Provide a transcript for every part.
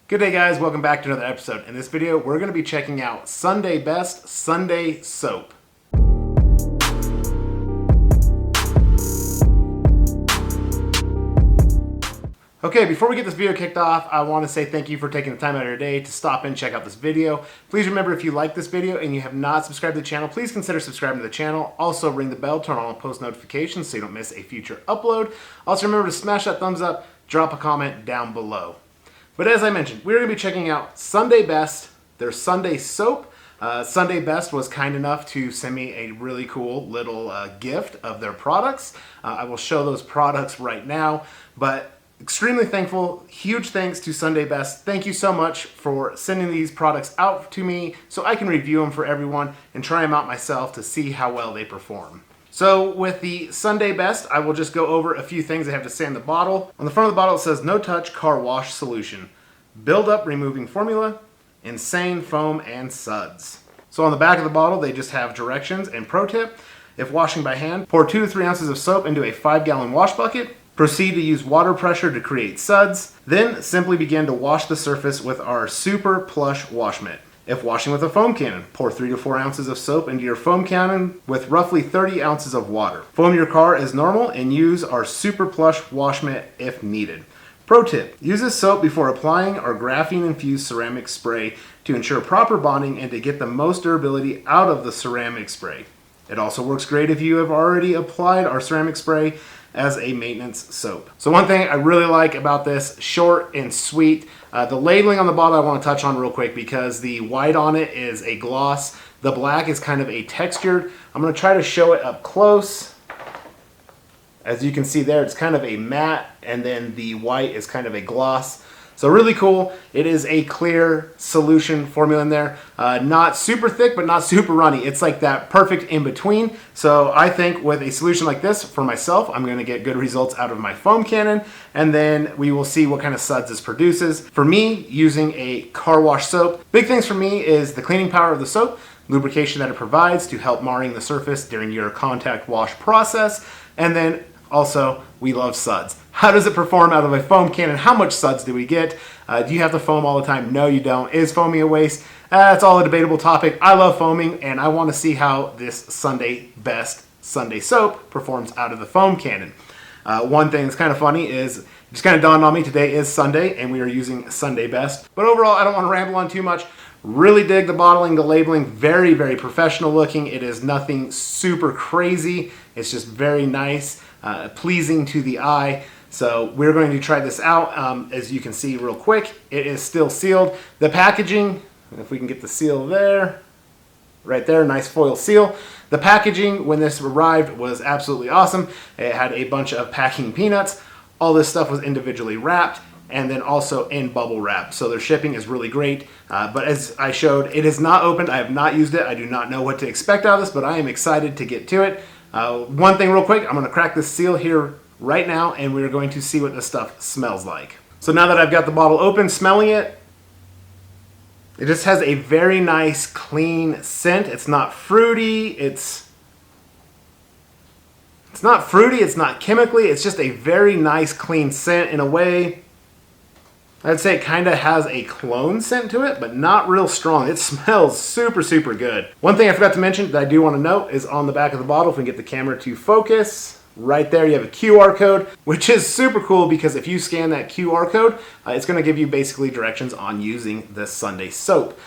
Good day guys, welcome back to another episode. In this video, we're going to be checking out Sunday Best Sunday Soap. Okay, before we get this video kicked off, I want to say thank you for taking the time out of your day to stop and check out this video. Please remember, if you like this video and you have not subscribed to the channel, please consider subscribing to the channel. Also ring the bell, turn on post notifications so you don't miss a future upload. Also remember to smash that thumbs up, drop a comment down below. But as I mentioned, we're going to be checking out Sunday Best, their Sunday soap. Sunday Best was kind enough to send me a really cool little gift of their products. I will show those products right now, but extremely thankful. Huge thanks to Sunday Best. Thank you so much for sending these products out to me so I can review them for everyone and try them out myself to see how well they perform. So with the Sunday Best, I will just go over a few things I have to say on the bottle. On the front of the bottle it says No Touch Car Wash Solution, Build Up Removing Formula, Insane Foam and Suds. So on the back of the bottle they just have directions and pro tip. If washing by hand, pour 2 to 3 ounces of soap into a 5-gallon wash bucket. Proceed to use water pressure to create suds. Then simply begin to wash the surface with our Super Plush Wash Mitt. If washing with a foam cannon, pour 3 to 4 ounces of soap into your foam cannon with roughly 30 ounces of water. Foam your car as normal and use our Super Plush Wash Mitt if needed. Pro tip, use this soap before applying our graphene-infused ceramic spray to ensure proper bonding and to get the most durability out of the ceramic spray. It also works great if you have already applied our ceramic spray as a maintenance soap. So one thing I really like about this, short and sweet. The labeling on the bottle I want to touch on real quick because the white on it is a gloss. The black is kind of a textured. I'm going to try to show it up close. As you can see there, it's kind of a matte, and then the white is kind of a gloss. So really cool. It is a clear solution formula in there. Not super thick, but not super runny. It's like that perfect in between. So I think with a solution like this, for myself, I'm going to get good results out of my foam cannon, and then we will see what kind of suds this produces. For me, using a car wash soap, big things for me is the cleaning power of the soap, lubrication that it provides to help marring the surface during your contact wash process, and then also, we love suds. How does it perform out of a foam cannon? How much suds do we get? Do you have to foam all the time? No, you don't. Is foaming a waste? That's all a debatable topic. I love foaming, and I want to see how this Sunday Best Sunday soap performs out of the foam cannon. One thing that's kind of funny is, it just kind of dawned on me, today is Sunday, and we are using Sunday Best. But overall, I don't want to ramble on too much. Really dig the bottling, the labeling, very, very professional looking. It is nothing super crazy. It's just very nice. Pleasing to the eye. So we're going to try this out. As you can see real quick, it is still sealed. The packaging, if we can get the seal there, right there, nice foil seal. The packaging when this arrived was absolutely awesome. It had a bunch of packing peanuts. All this stuff was individually wrapped and then also in bubble wrap. So their shipping is really great. But as I showed, it is not opened. I have not used it. I do not know what to expect out of this, but I am excited to get to it. One thing real quick, I'm going to crack this seal here right now, and we're going to see what this stuff smells like. So now that I've got the bottle open, smelling it, it just has a very nice, clean scent. It's not fruity, it's not fruity, it's not chemically, it's just a very nice, clean scent in a way. I'd say it kind of has a cologne scent to it, but not real strong. It smells super, super good. One thing I forgot to mention that I do want to note is on the back of the bottle, if we can get the camera to focus, right there you have a QR code, which is super cool because if you scan that QR code, it's going to give you basically directions on using this Sunday soap.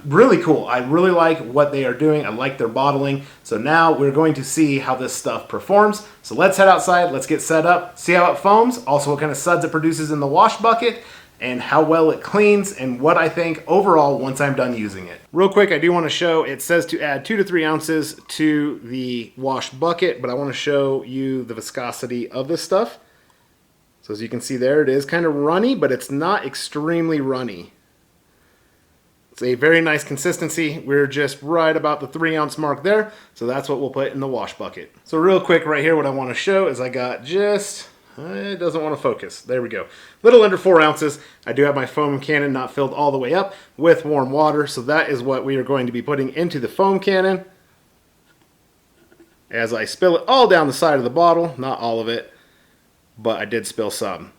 Really cool. I really like what they are doing. I like their bottling. So now we're going to see how this stuff performs. So let's head outside, let's get set up, see how it foams, also what kind of suds it produces in the wash bucket, and how well it cleans, and what I think overall once I'm done using it. Real quick, I do want to show, it says to add 2 to 3 ounces to the wash bucket, but I want to show you the viscosity of this stuff. So as you can see there, it is kind of runny, but it's not extremely runny. It's a very nice consistency. We're just right about the 3 ounce mark there, so that's what we'll put in the wash bucket. So real quick right here, what I want to show is I got just, it doesn't want to focus. There we go. Little under 4 ounces. I do have my foam cannon not filled all the way up with warm water, so that is what we are going to be putting into the foam cannon. As I spill it all down the side of the bottle, not all of it, but I did spill some.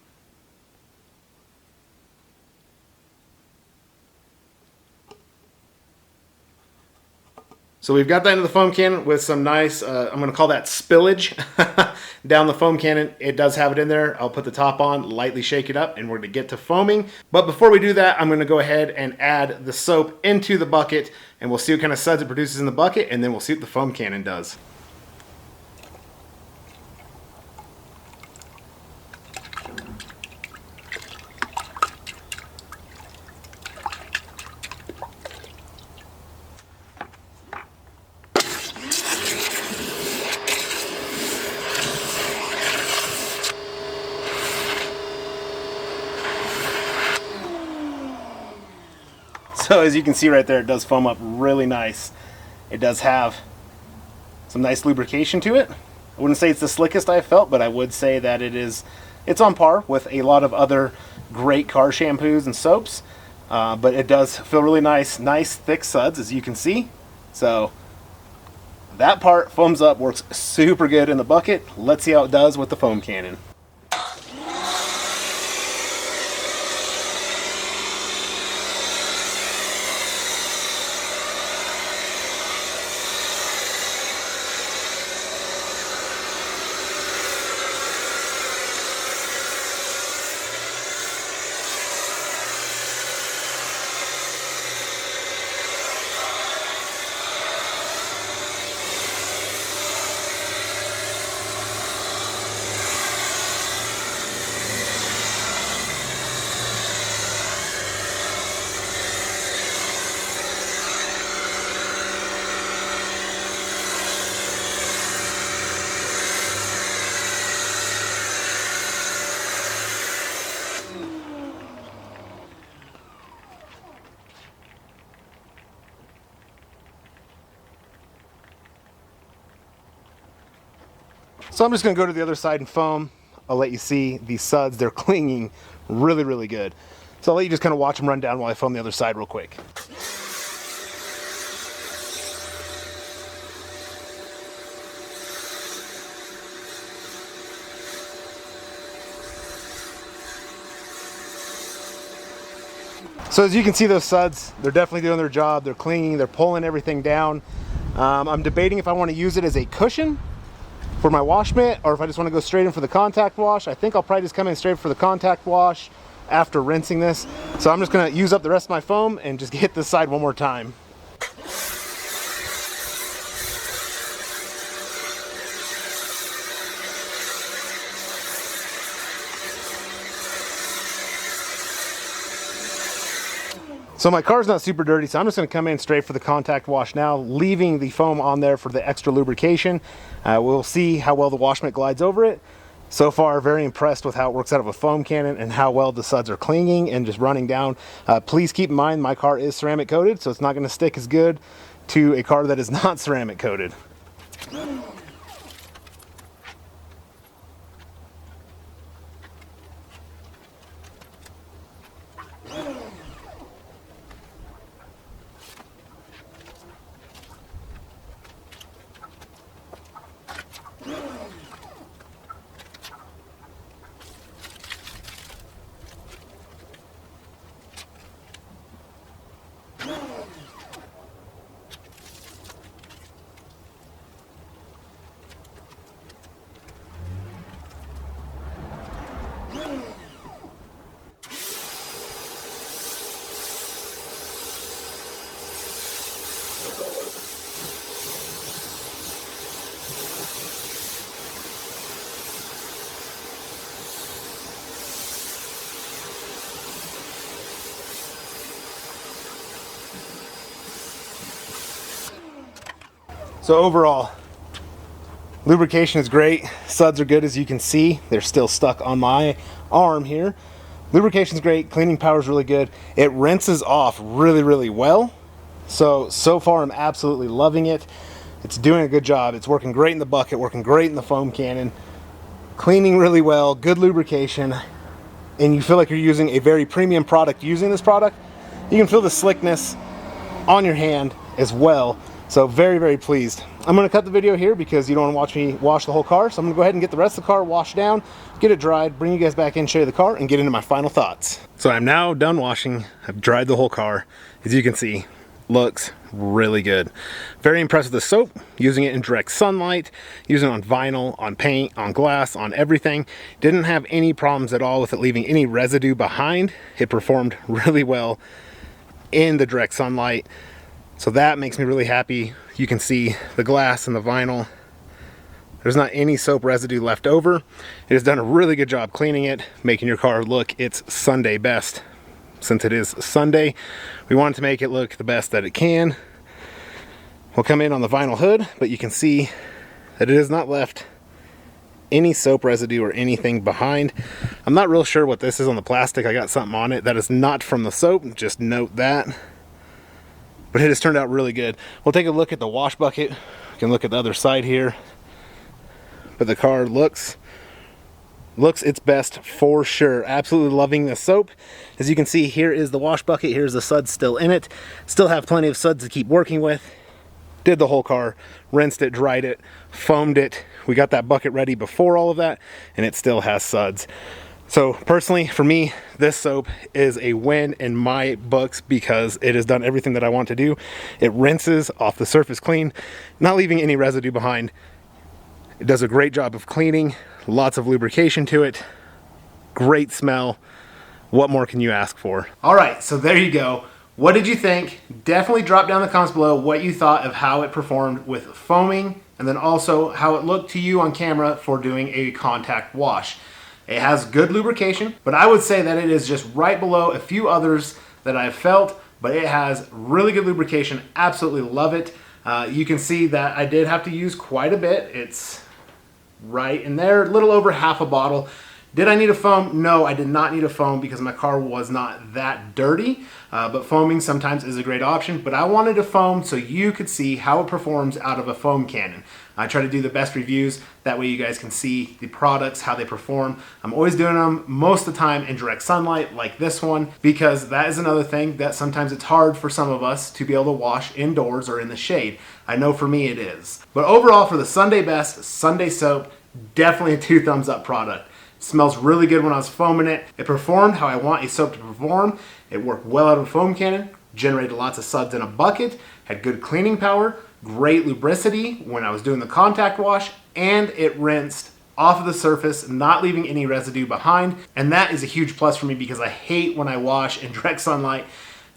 So we've got that into the foam cannon with some nice, I'm going to call that spillage down the foam cannon. It does have it in there. I'll put the top on, lightly shake it up, and we're going to get to foaming. But before we do that, I'm going to go ahead and add the soap into the bucket, and we'll see what kind of suds it produces in the bucket, and then we'll see what the foam cannon does. So as you can see right there, it does foam up really nice. It does have some nice lubrication to it. I wouldn't say it's the slickest I've felt, but I would say that it's on par with a lot of other great car shampoos and soaps. But it does feel really nice, thick suds, as you can see. So that part foams up, works super good in the bucket. Let's see how it does with the foam cannon. So I'm just going to go to the other side and foam. I'll let you see these suds. They're clinging really, really good. So I'll let you just kind of watch them run down while I foam the other side real quick. So as you can see, those suds, they're definitely doing their job. They're clinging, they're pulling everything down. I'm debating if I want to use it as a cushion for my wash mitt, or if I just want to go straight in for the contact wash. I think I'll probably just come in straight for the contact wash after rinsing this. So I'm just going to use up the rest of my foam and just hit this side one more time. So my car's not super dirty, so I'm just going to come in straight for the contact wash now, leaving the foam on there for the extra lubrication. We'll see how well the wash mitt glides over it. So far, very impressed with how it works out of a foam cannon and how well the suds are clinging and just running down. Please keep in mind my car is ceramic coated, so it's not going to stick as good to a car that is not ceramic coated. So overall, lubrication is great. Suds are good, as you can see. They're still stuck on my arm here. Lubrication's great. Cleaning power is really good. It rinses off really, really well. So far I'm absolutely loving it. It's doing a good job. It's working great in the bucket, working great in the foam cannon. Cleaning really well, good lubrication. And you feel like you're using a very premium product using this product. You can feel the slickness on your hand as well. So very, very pleased. I'm going to cut the video here because you don't want to watch me wash the whole car. So I'm going to go ahead and get the rest of the car washed down, get it dried, bring you guys back in, show you the car, and get into my final thoughts. So I'm now done washing. I've dried the whole car. As you can see, looks really good. Very impressed with the soap, using it in direct sunlight, using it on vinyl, on paint, on glass, on everything. Didn't have any problems at all with it leaving any residue behind. It performed really well in the direct sunlight, so that makes me really happy. You can see the glass and the vinyl. There's not any soap residue left over. It has done a really good job cleaning it, making your car look its Sunday best. Since it is Sunday, we wanted to make it look the best that it can. We'll come in on the vinyl hood, but you can see that it has not left any soap residue or anything behind. I'm not real sure what this is on the plastic. I got something on it that is not from the soap, just note that. But it has turned out really good. We'll take a look at the wash bucket. We can look at the other side here. But the car looks its best for sure. Absolutely loving the soap. As you can see, here is the wash bucket. Here's the suds still in it. Still have plenty of suds to keep working with. Did the whole car, rinsed it, dried it, foamed it. We got that bucket ready before all of that, and it still has suds. So personally, for me, this soap is a win in my books because it has done everything that I want to do. It rinses off the surface clean, not leaving any residue behind. It does a great job of cleaning, lots of lubrication to it, great smell. What more can you ask for? All right, so there you go. What did you think? Definitely drop down in the comments below what you thought of how it performed with foaming, and then also how it looked to you on camera for doing a contact wash. It has good lubrication, but I would say that it is just right below a few others that I've felt, but it has really good lubrication. Absolutely love it. You can see that I did have to use quite a bit. It's right in there, a little over half a bottle. Did I need a foam? No, I did not need a foam because my car was not that dirty, but foaming sometimes is a great option. But I wanted a foam so you could see how it performs out of a foam cannon. I try to do the best reviews, that way you guys can see the products, how they perform. I'm always doing them most of the time in direct sunlight like this one, because that is another thing that sometimes it's hard for some of us to be able to wash indoors or in the shade. I know for me it is. But overall, for the Sunday best Sunday soap, definitely a 2 thumbs up product. It smells really good when I was foaming it. It performed how I want a soap to perform. It worked well out of a foam cannon, generated lots of suds in a bucket, had good cleaning power, great lubricity when I was doing the contact wash, and it rinsed off of the surface, not leaving any residue behind. And that is a huge plus for me because I hate when I wash in direct sunlight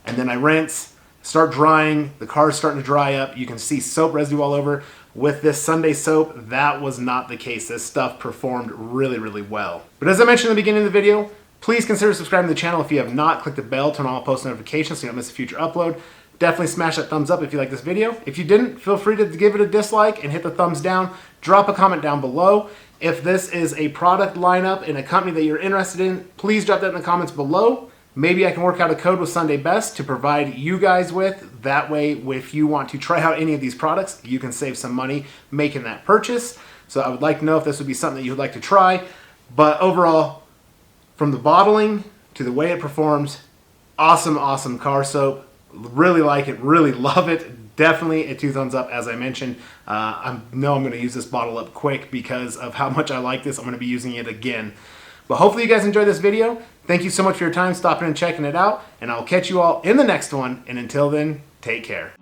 and then I rinse, start drying, the car's starting to dry up, you can see soap residue all over. With this Sunday soap, that was not the case. This stuff performed really, really well. But as I mentioned in the beginning of the video, please consider subscribing to the channel if you have not. Click the bell, turn on all post notifications so you don't miss a future upload. Definitely smash that thumbs up if you like this video. If you didn't, feel free to give it a dislike and hit the thumbs down. Drop a comment down below. If this is a product lineup in a company that you're interested in, please drop that in the comments below. Maybe I can work out a code with Sunday Best to provide you guys with. That way, if you want to try out any of these products, you can save some money making that purchase. So I would like to know if this would be something that you would like to try. But overall, from the bottling to the way it performs, awesome, awesome car soap. Really like it, really love it. Definitely a 2 thumbs up, as I mentioned. I know I'm going to use this bottle up quick because of how much I like this. I'm going to be using it again. But hopefully you guys enjoyed this video. Thank you so much for your time stopping and checking it out. And I'll catch you all in the next one. And until then, take care.